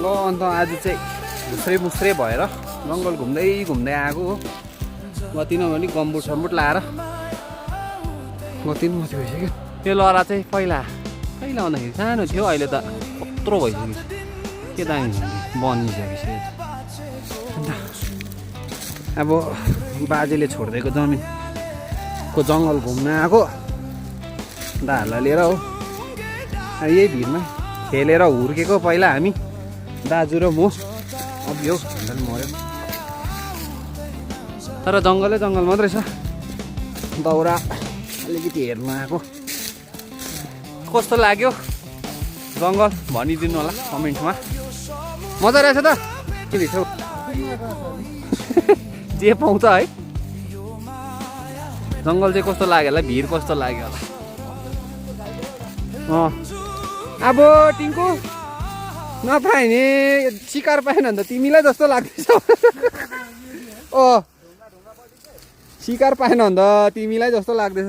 ल अन्त आज चाहिँ मुस्रे मुस्रे भएर जङ्गल घुम्दै घुम्दै आएको हो। गति नभने गम्बुट सम्बुट लाएर गति पनि मति भइसक्यो। त्यो लहरा चाहिँ पहिला आउँदाखेरि सानो थियो, अहिले त कत्रो भइसक्यो। के दामी बनिसकेपछि अन्त अब बाजेले छोडिदिएको जमिनको जङ्गल घुम्न आएको दाहरूलाई लिएर हो। यही भिडमा खेलेर हुर्केको पहिला हामी दाजु र म। अब यो भन्दा पनि मऱ्यो, तर जङ्गलै जङ्गल मात्रै छ। दाउरा अलिकति हेर्नु आएको। कस्तो लाग्यो जङ्गल भनिदिनु होला कमेन्टमा। मजा रहेछ त के भित्र जे पाउँछ है। जङ्गल चाहिँ कस्तो लाग्यो होला, भिड कस्तो लाग्यो होला। अब टिङ्कु नपाए नि शिकार पाएन भने त तिमीलाई जस्तो लाग्दैछ। शिकार पाएन भने त तिमीलाई जस्तो लाग्दैछ।